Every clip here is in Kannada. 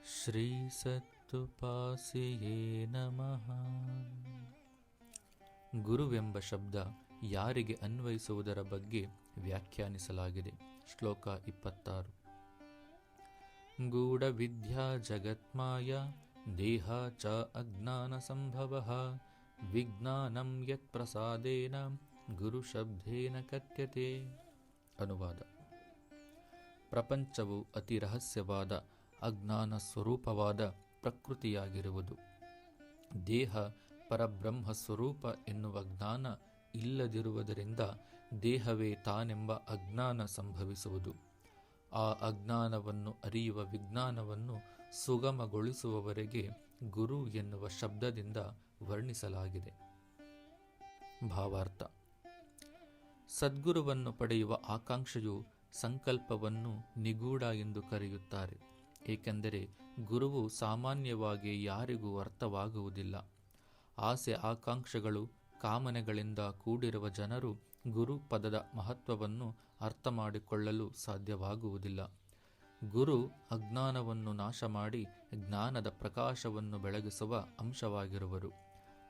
ಶ್ರೀ ಸತ್ತುಪಾಸಿಯೇ ನಮಃ. ಗುರುವೆಂಬ ಶಬ್ದ ಯಾರಿಗೆ ಅನ್ವಯಿಸುವುದರ ಬಗ್ಗೆ ವ್ಯಾಖ್ಯಾನಿಸಲಾಗಿದೆ. ಶ್ಲೋಕ 26. ಗೂಢವಿದ್ಯಾ ಜಗತ್ಮಾಯ ದೇಹ ಚ ಅಜ್ಞಾನ ಸಂಭವಃ ವಿಜ್ಞಾನಂ ಯತ್ ಪ್ರಸಾದೇನ ಗುರು ಶಬ್ದೇನ ಕಥ್ಯತೆ. ಅನುವಾದ: ಪ್ರಪಂಚವು ಅತಿ ರಹಸ್ಯವಾದ ಅಜ್ಞಾನ ಸ್ವರೂಪವಾದ ಪ್ರಕೃತಿಯಾಗಿರುವುದು. ದೇಹ ಪರಬ್ರಹ್ಮ ಸ್ವರೂಪ ಎನ್ನುವ ಜ್ಞಾನ ಇಲ್ಲದಿರುವುದರಿಂದ ದೇಹವೇ ತಾನೆಂಬ ಅಜ್ಞಾನ ಸಂಭವಿಸುವುದು. ಆ ಅಜ್ಞಾನವನ್ನು ಅರಿಯುವ ವಿಜ್ಞಾನವನ್ನು ಸುಗಮಗೊಳಿಸುವವರೆಗೆ ಗುರು ಎನ್ನುವ ಶಬ್ದದಿಂದ ವರ್ಣಿಸಲಾಗಿದೆ. ಭಾವಾರ್ಥ: ಸದ್ಗುರುವನ್ನು ಪಡೆಯುವ ಆಕಾಂಕ್ಷೆಯು ಸಂಕಲ್ಪವನ್ನು ನಿಗೂಢ ಎಂದು ಕರೆಯುತ್ತಾರೆ. ಏಕೆಂದರೆ ಗುರುವು ಸಾಮಾನ್ಯವಾಗಿ ಯಾರಿಗೂ ಅರ್ಥವಾಗುವುದಿಲ್ಲ. ಆಸೆ ಆಕಾಂಕ್ಷೆಗಳು ಕಾಮನೆಗಳಿಂದ ಕೂಡಿರುವ ಜನರು ಗುರು ಪದದ ಮಹತ್ವವನ್ನು ಅರ್ಥ ಮಾಡಿಕೊಳ್ಳಲು ಸಾಧ್ಯವಾಗುವುದಿಲ್ಲ. ಗುರು ಅಜ್ಞಾನವನ್ನು ನಾಶ ಮಾಡಿ ಜ್ಞಾನದ ಪ್ರಕಾಶವನ್ನು ಬೆಳಗಿಸುವ ಅಂಶವಾಗಿರುವರು.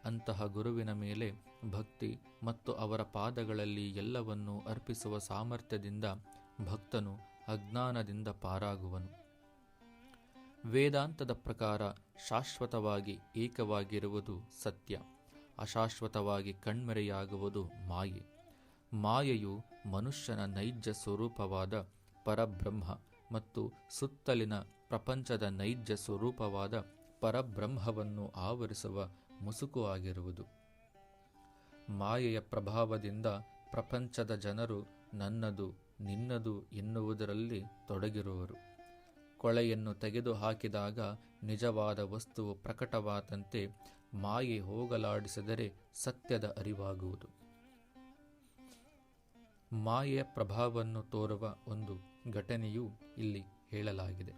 ಅಂತಹ ಗುರುವಿನ ಮೇಲೆ ಭಕ್ತಿ ಮತ್ತು ಅವರ ಪಾದಗಳಲ್ಲಿ ಎಲ್ಲವನ್ನೂ ಅರ್ಪಿಸುವ ಸಾಮರ್ಥ್ಯದಿಂದ ಭಕ್ತನು ಅಜ್ಞಾನದಿಂದ ಪಾರಾಗುವನು. ವೇದಾಂತದ ಪ್ರಕಾರ ಶಾಶ್ವತವಾಗಿ ಏಕವಾಗಿರುವುದು ಸತ್ಯ, ಅಶಾಶ್ವತವಾಗಿ ಕಣ್ಮರೆಯಾಗುವುದು ಮಾಯೆ. ಮಾಯೆಯು ಮನುಷ್ಯನ ನೈಜ ಸ್ವರೂಪವಾದ ಪರಬ್ರಹ್ಮ ಮತ್ತು ಸುತ್ತಲಿನ ಪ್ರಪಂಚದ ನೈಜ ಸ್ವರೂಪವಾದ ಪರಬ್ರಹ್ಮವನ್ನು ಆವರಿಸುವ ಮುಸುಕು ಆಗಿರುವುದು. ಮಾಯೆಯ ಪ್ರಭಾವದಿಂದ ಪ್ರಪಂಚದ ಜನರು ನನ್ನದು ನಿನ್ನದು ಎನ್ನುವುದರಲ್ಲಿ ತೊಡಗಿರುವರು. ಕೊಳೆಯನ್ನು ತೆಗೆದು ಹಾಕಿದಾಗ ನಿಜವಾದ ವಸ್ತುವು ಪ್ರಕಟವಾದಂತೆ ಮಾಯೆ ಹೋಗಲಾಡಿಸಿದರೆ ಸತ್ಯದ ಅರಿವಾಗುವುದು. ಮಾಯೆಯ ಪ್ರಭಾವವನ್ನು ತೋರುವ ಒಂದು ಘಟನೆಯೂ ಇಲ್ಲಿ ಹೇಳಲಾಗಿದೆ.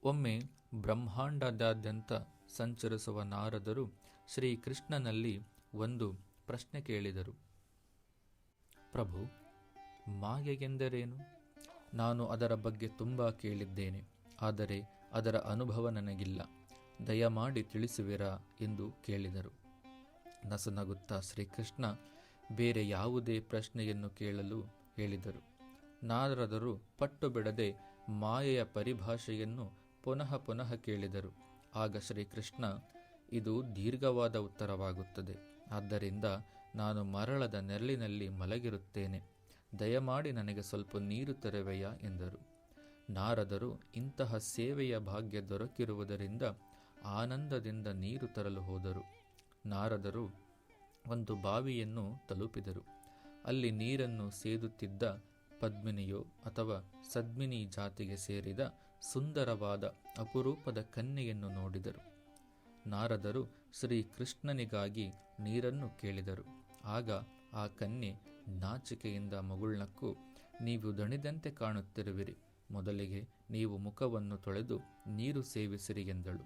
ಒಮ್ಮೆ ಬ್ರಹ್ಮಾಂಡದಾದ್ಯಂತ ಸಂಚರಿಸುವ ನಾರದರು ಶ್ರೀಕೃಷ್ಣನಲ್ಲಿ ಒಂದು ಪ್ರಶ್ನೆ ಕೇಳಿದರು. ಪ್ರಭು, ಮಾಯೆ ಎಂದರೇನು? ನಾನು ಅದರ ಬಗ್ಗೆ ತುಂಬ ಕೇಳಿದ್ದೇನೆ, ಆದರೆ ಅದರ ಅನುಭವ ನನಗಿಲ್ಲ. ದಯಮಾಡಿ ತಿಳಿಸುವಿರಾ ಎಂದು ಕೇಳಿದರು. ನಸುನಗುತ್ತಾ ಶ್ರೀಕೃಷ್ಣ ಬೇರೆ ಯಾವುದೇ ಪ್ರಶ್ನೆಯನ್ನು ಕೇಳಲು ಹೇಳಿದರು. ನಾರದರು ಪಟ್ಟು ಬಿಡದೆ ಮಾಯೆಯ ಪರಿಭಾಷೆಯನ್ನು ಪುನಃ ಕೇಳಿದರು. ಆಗ ಶ್ರೀಕೃಷ್ಣ, ಇದು ದೀರ್ಘವಾದ ಉತ್ತರವಾಗುತ್ತದೆ. ಆದ್ದರಿಂದ ನಾನು ಮರಳದ ನೆರಳಿನಲ್ಲಿ ಮಲಗಿರುತ್ತೇನೆ. ದಯಮಾಡಿ ನನಗೆ ಸ್ವಲ್ಪ ನೀರು ತರುವೆಯಾ ಎಂದರು. ನಾರದರು ಇಂತಹ ಸೇವೆಯ ಭಾಗ್ಯ ದೊರಕಿರುವುದರಿಂದ ಆನಂದದಿಂದ ನೀರು ತರಲು ಹೋದರು. ನಾರದರು ಒಂದು ಬಾವಿಯನ್ನು ತಲುಪಿದರು. ಅಲ್ಲಿ ನೀರನ್ನು ಸೇದುತ್ತಿದ್ದ ಪದ್ಮಿನಿಯೋ ಅಥವಾ ಸದ್ಮಿನಿ ಜಾತಿಗೆ ಸೇರಿದ ಸುಂದರವಾದ ಅಪರೂಪದ ಕನ್ಯೆಯನ್ನು ನೋಡಿದರು. ನಾರದರು ಶ್ರೀಕೃಷ್ಣನಿಗಾಗಿ ನೀರನ್ನು ಕೇಳಿದರು. ಆಗ ಆ ಕನ್ಯೆ ನಾಚಿಕೆಯಿಂದ ಮುಗುಳ್ನಕ್ಕು, ನೀವು ದಣಿದಂತೆ ಕಾಣುತ್ತಿರುವಿರಿ. ಮೊದಲಿಗೆ ನೀವು ಮುಖವನ್ನು ತೊಳೆದು ನೀರು ಸೇವಿಸಿರಿ ಎಂದಳು.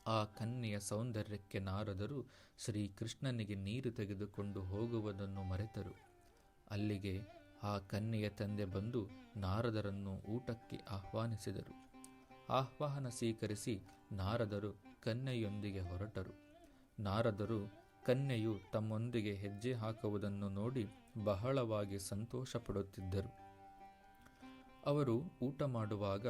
ಆ ಕನ್ಯೆಯ ಸೌಂದರ್ಯಕ್ಕೆ ನಾರದರು ಶ್ರೀಕೃಷ್ಣನಿಗೆ ನೀರು ತೆಗೆದುಕೊಂಡು ಹೋಗುವುದನ್ನು ಮರೆತರು. ಅಲ್ಲಿಗೆ ಆ ಕನ್ಯೆಯ ತಂದೆ ಬಂದು ನಾರದರನ್ನು ಊಟಕ್ಕೆ ಆಹ್ವಾನಿಸಿದರು. ಆಹ್ವಾನ ಸ್ವೀಕರಿಸಿ ನಾರದರು ಕನ್ಯೆಯೊಂದಿಗೆ ಹೊರಟರು. ನಾರದರು ಕನ್ಯೆಯು ತಮ್ಮೊಂದಿಗೆ ಹೆಜ್ಜೆ ಹಾಕುವುದನ್ನು ನೋಡಿ ಬಹಳವಾಗಿ ಸಂತೋಷಪಡುತ್ತಿದ್ದರು. ಅವರು ಊಟ ಮಾಡುವಾಗ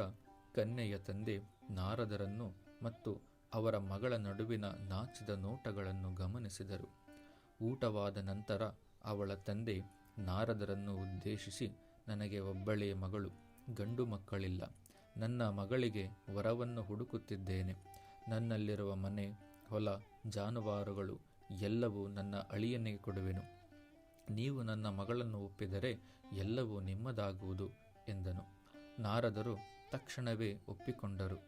ಕನ್ಯೆಯ ತಂದೆ ನಾರದರನ್ನು ಮತ್ತು ಅವರ ಮಗಳ ನಡುವಿನ ನಾಚಿದ ನೋಟಗಳನ್ನು ಗಮನಿಸಿದರು. ಊಟವಾದ ನಂತರ ಅವಳ ತಂದೆ ನಾರದರನ್ನು ಉದ್ದೇಶಿಸಿ, ನನಗೆ ಒಬ್ಬಳೇ ಮಗಳು, ಗಂಡು ಮಕ್ಕಳಿಲ್ಲ. ನನ್ನ ಮಗಳಿಗೆ ವರವನ್ನು ಹುಡುಕುತ್ತಿದ್ದೇನೆ. ನನ್ನಲ್ಲಿರುವ ಮನೆ, ಹೊಲ, ಜಾನುವಾರುಗಳು ಎಲ್ಲವೂ ನನ್ನ ಅಳಿಯನಿಗೆ ಕೊಡುವೆನು. ನೀವು ನನ್ನ ಮಗಳನ್ನು ಒಪ್ಪಿದರೆ ಎಲ್ಲವೂ ನಿಮ್ಮದಾಗುವುದು ಎಂದನು. ನಾರದರು ತಕ್ಷಣವೇ ಒಪ್ಪಿಕೊಂಡರು.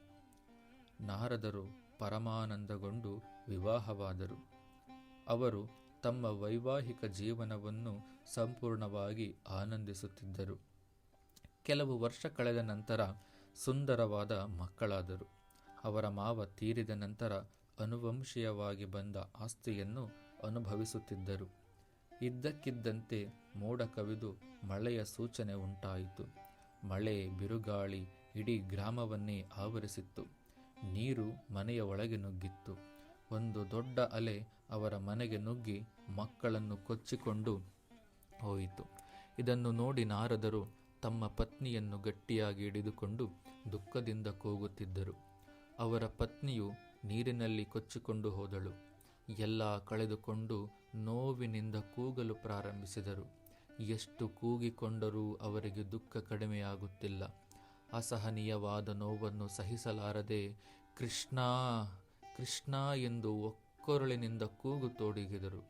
ನಾರದರು ಪರಮಾನಂದಗೊಂಡು ವಿವಾಹವಾದರು. ಅವರು ತಮ್ಮ ವೈವಾಹಿಕ ಜೀವನವನ್ನು ಸಂಪೂರ್ಣವಾಗಿ ಆನಂದಿಸುತ್ತಿದ್ದರು. ಕೆಲವು ವರ್ಷ ಕಳೆದ ನಂತರ ಸುಂದರವಾದ ಮಕ್ಕಳಾದರು. ಅವರ ಮಾವ ತೀರಿದ ನಂತರ ಅನುವಂಶೀಯವಾಗಿ ಬಂದ ಆಸ್ತಿಯನ್ನು ಅನುಭವಿಸುತ್ತಿದ್ದರು. ಇದ್ದಕ್ಕಿದ್ದಂತೆ ಮೋಡ ಕವಿದು ಮಳೆಯ ಸೂಚನೆ ಉಂಟಾಯಿತು. ಮಳೆ ಬಿರುಗಾಳಿ ಇಡೀ ಗ್ರಾಮವನ್ನೇ ಆವರಿಸಿತ್ತು. ನೀರು ಮನೆಯ ಒಳಗೆ ನುಗ್ಗಿತ್ತು. ಒಂದು ದೊಡ್ಡ ಅಲೆ ಅವರ ಮನೆಗೆ ನುಗ್ಗಿ ಮಕ್ಕಳನ್ನು ಕೊಚ್ಚಿಕೊಂಡು ಹೋಯಿತು. ಇದನ್ನು ನೋಡಿ ನಾರದರು ತಮ್ಮ ಪತ್ನಿಯನ್ನು ಗಟ್ಟಿಯಾಗಿ ಹಿಡಿದುಕೊಂಡು ದುಃಖದಿಂದ ಕೂಗುತ್ತಿದ್ದರು. ಅವರ ಪತ್ನಿಯು ನೀರಿನಲ್ಲಿ ಕೊಚ್ಚಿಕೊಂಡು ಹೋದಳು. ಎಲ್ಲ ಕಳೆದುಕೊಂಡು ನೋವಿನಿಂದ ಕೂಗಲು ಪ್ರಾರಂಭಿಸಿದರು. ಎಷ್ಟು ಕೂಗಿಕೊಂಡರೂ ಅವರಿಗೆ ದುಃಖ ಕಡಿಮೆಯಾಗುತ್ತಿಲ್ಲ. ಅಸಹನೀಯವಾದ ನೋವನ್ನು ಸಹಿಸಲಾರದೆ ಕೃಷ್ಣ ಕೃಷ್ಣ ಎಂದು ಒಕ್ಕೊರಳಿನಿಂದ ಕೂಗುತೊಡಗಿದರು.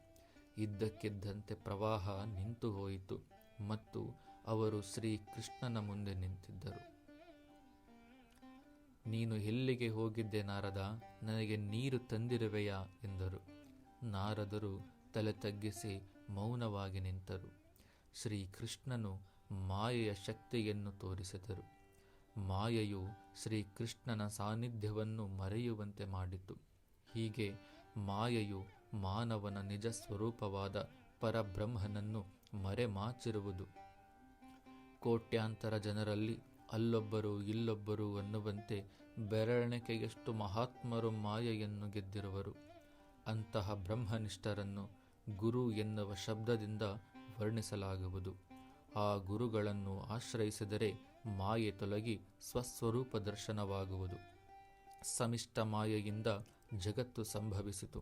ಇದ್ದಕ್ಕಿದ್ದಂತೆ ಪ್ರವಾಹ ನಿಂತು ಹೋಯಿತು ಮತ್ತು ಅವರು ಶ್ರೀ ಕೃಷ್ಣನ ಮುಂದೆ ನಿಂತಿದ್ದರು. ನೀನು ಎಲ್ಲಿಗೆ ಹೋಗಿದ್ದೆ ನಾರದ? ನನಗೆ ನೀರು ತಂದಿರುವೆಯಾ ಎಂದರು. ನಾರದರು ತಲೆ ತಗ್ಗಿಸಿ ಮೌನವಾಗಿ ನಿಂತರು. ಶ್ರೀ ಕೃಷ್ಣನು ಮಾಯೆಯ ಶಕ್ತಿಯನ್ನು ತೋರಿಸಿದರು. ಮಾಯೆಯು ಶ್ರೀಕೃಷ್ಣನ ಸಾನ್ನಿಧ್ಯವನ್ನು ಮರೆಯುವಂತೆ ಮಾಡಿತು. ಹೀಗೆ ಮಾಯೆಯು ಮಾನವನ ನಿಜ ಸ್ವರೂಪವಾದ ಪರಬ್ರಹ್ಮನನ್ನು ಮರೆಮಾಚಿರುವುದು. ಕೋಟ್ಯಾಂತರ ಜನರಲ್ಲಿ ಅಲ್ಲೊಬ್ಬರು ಇಲ್ಲೊಬ್ಬರು ಅನ್ನುವಂತೆ ಬೆರಳೆಣಿಕೆಯಷ್ಟು ಮಹಾತ್ಮರು ಮಾಯೆಯನ್ನು ಗೆದ್ದಿರುವರು. ಅಂತಹ ಬ್ರಹ್ಮನಿಷ್ಠರನ್ನು ಗುರು ಎನ್ನುವ ಶಬ್ದದಿಂದ ವರ್ಣಿಸಲಾಗುವುದು. ಆ ಗುರುಗಳನ್ನು ಆಶ್ರಯಿಸಿದರೆ ಮಾಯೆ ತೊಲಗಿ ಸ್ವಸ್ವರೂಪ ದರ್ಶನವಾಗುವುದು. ಸಮಿಷ್ಟ ಮಾಯೆಯಿಂದ ಜಗತ್ತು ಸಂಭವಿಸಿತು.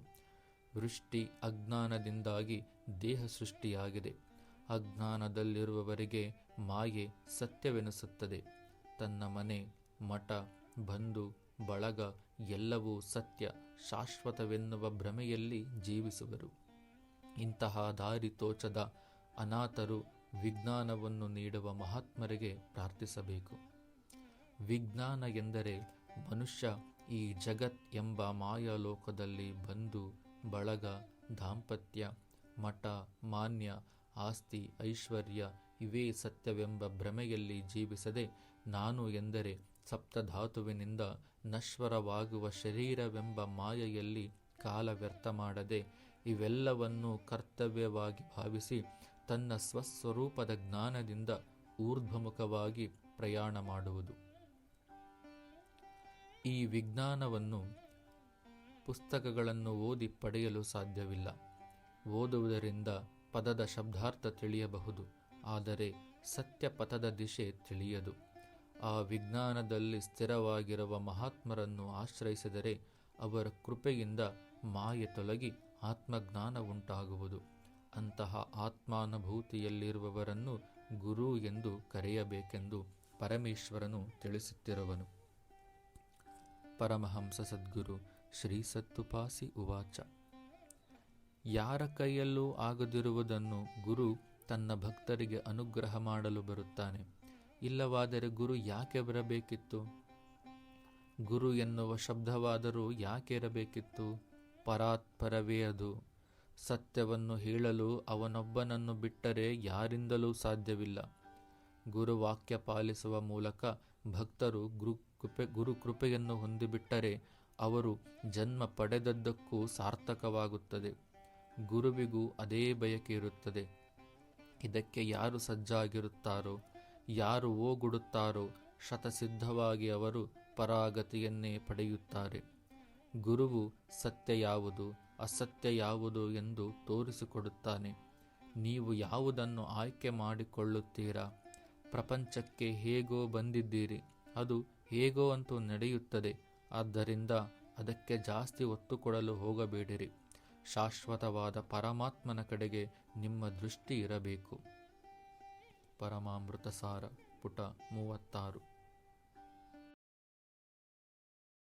ವೃಷ್ಟಿ ಅಜ್ಞಾನದಿಂದಾಗಿ ದೇಹ ಸೃಷ್ಟಿಯಾಗಿದೆ. ಅಜ್ಞಾನದಲ್ಲಿರುವವರಿಗೆ ಮಾಯೆ ಸತ್ಯವೆನಿಸುತ್ತದೆ. ತನ್ನ ಮನೆ, ಮಠ, ಬಂಧು ಬಳಗ ಎಲ್ಲವೂ ಸತ್ಯ, ಶಾಶ್ವತವೆನ್ನುವ ಭ್ರಮೆಯಲ್ಲಿ ಜೀವಿಸುವರು. ಇಂತಹ ದಾರಿ ತೋಚದ ಅನಾಥರು ವಿಜ್ಞಾನವನ್ನು ನೀಡುವ ಮಹಾತ್ಮರಿಗೆ ಪ್ರಾರ್ಥಿಸಬೇಕು. ವಿಜ್ಞಾನ ಎಂದರೆ ಮನುಷ್ಯ ಈ ಜಗತ್ ಎಂಬ ಮಾಯಾಲೋಕದಲ್ಲಿ ಬಂಧು ಬಳಗ, ದಾಂಪತ್ಯ, ಮಠ, ಮಾನ್ಯ, ಆಸ್ತಿ, ಐಶ್ವರ್ಯ ಇವೇ ಸತ್ಯವೆಂಬ ಭ್ರಮೆಯಲ್ಲಿ ಜೀವಿಸದೆ ನಾನು ಎಂದರೆ ಸಪ್ತಧಾತುವಿನಿಂದ ನಶ್ವರವಾಗುವ ಶರೀರವೆಂಬ ಮಾಯೆಯಲ್ಲಿ ಕಾಲ ವ್ಯರ್ಥ ಮಾಡದೆ ಇವೆಲ್ಲವನ್ನೂ ಕರ್ತವ್ಯವಾಗಿ ಭಾವಿಸಿ ತನ್ನ ಸ್ವಸ್ವರೂಪದ ಜ್ಞಾನದಿಂದ ಊರ್ಧ್ವಮುಖವಾಗಿ ಪ್ರಯಾಣ ಮಾಡುವುದು. ಈ ವಿಜ್ಞಾನವನ್ನು ಪುಸ್ತಕಗಳನ್ನು ಓದಿ ಪಡೆಯಲು ಸಾಧ್ಯವಿಲ್ಲ. ಓದುವುದರಿಂದ ಪದದ ಶಬ್ದಾರ್ಥ ತಿಳಿಯಬಹುದು, ಆದರೆ ಸತ್ಯ ಪಥದ ದಿಶೆ ತಿಳಿಯದು. ಆ ವಿಜ್ಞಾನದಲ್ಲಿ ಸ್ಥಿರವಾಗಿರುವ ಮಹಾತ್ಮರನ್ನು ಆಶ್ರಯಿಸಿದರೆ ಅವರ ಕೃಪೆಯಿಂದ ಮಾಯೆ ತೊಲಗಿ ಆತ್ಮಜ್ಞಾನ ಉಂಟಾಗುವುದು. ಅಂತಹ ಆತ್ಮಾನುಭೂತಿಯಲ್ಲಿರುವವರನ್ನು ಗುರು ಎಂದು ಕರೆಯಬೇಕೆಂದು ಪರಮೇಶ್ವರನು ತಿಳಿಸುತ್ತಿರುವನು. ಪರಮಹಂಸ ಸದ್ಗುರು ಶ್ರೀ ಸತ್ತುಪಾಸಿ ಉವಾಚ. ಯಾರ ಕೈಯಲ್ಲೂ ಆಗದಿರುವುದನ್ನು ಗುರು ತನ್ನ ಭಕ್ತರಿಗೆ ಅನುಗ್ರಹ ಮಾಡಲು ಬರುತ್ತಾನೆ. ಇಲ್ಲವಾದರೆ ಗುರು ಯಾಕೆ ಬರಬೇಕಿತ್ತು? ಗುರು ಎನ್ನುವ ಶಬ್ದವಾದರೂ ಯಾಕೆ ಇರಬೇಕಿತ್ತು? ಪರಾತ್ಪರವೇ ಅದು. ಸತ್ಯವನ್ನು ಹೇಳಲು ಅವನೊಬ್ಬನನ್ನು ಬಿಟ್ಟರೆ ಯಾರಿಂದಲೂ ಸಾಧ್ಯವಿಲ್ಲ. ಗುರುವಾಕ್ಯ ಪಾಲಿಸುವ ಮೂಲಕ ಭಕ್ತರು ಗುರು ಕೃಪೆಯನ್ನು ಹೊಂದಿಬಿಟ್ಟರೆ ಅವರು ಜನ್ಮ ಪಡೆದದ್ದಕ್ಕೂ ಸಾರ್ಥಕವಾಗುತ್ತದೆ. ಗುರುವಿಗೂ ಅದೇ ಬಯಕೆ ಇರುತ್ತದೆ. ಇದಕ್ಕೆ ಯಾರು ಸಜ್ಜಾಗಿರುತ್ತಾರೋ, ಯಾರು ಓಗೊಡುತ್ತಾರೋ ಶತಸಿದ್ಧವಾಗಿ ಅವರು ಪರಾಗತಿಯನ್ನೇ ಪಡೆಯುತ್ತಾರೆ. ಗುರುವು ಸತ್ಯ ಯಾವುದು ಅಸತ್ಯ ಯಾವುದು ಎಂದು ತೋರಿಸಿಕೊಡುತ್ತಾನೆ. ನೀವು ಯಾವುದನ್ನು ಆಯ್ಕೆ ಮಾಡಿಕೊಳ್ಳುತ್ತೀರಾ? ಪ್ರಪಂಚಕ್ಕೆ ಹೇಗೋ ಬಂದಿದ್ದೀರಿ, ಅದು ಹೇಗೋ ಅಂತೂ ನಡೆಯುತ್ತದೆ. ಆದ್ದರಿಂದ ಅದಕ್ಕೆ ಜಾಸ್ತಿ ಒತ್ತು ಕೊಡಲು ಹೋಗಬೇಡಿರಿ. ಶಾಶ್ವತವಾದ ಪರಮಾತ್ಮನ ಕಡೆಗೆ ನಿಮ್ಮ ದೃಷ್ಟಿ ಇರಬೇಕು. ಪರಮಾಮೃತ ಸಾರ, ಪುಟ 36.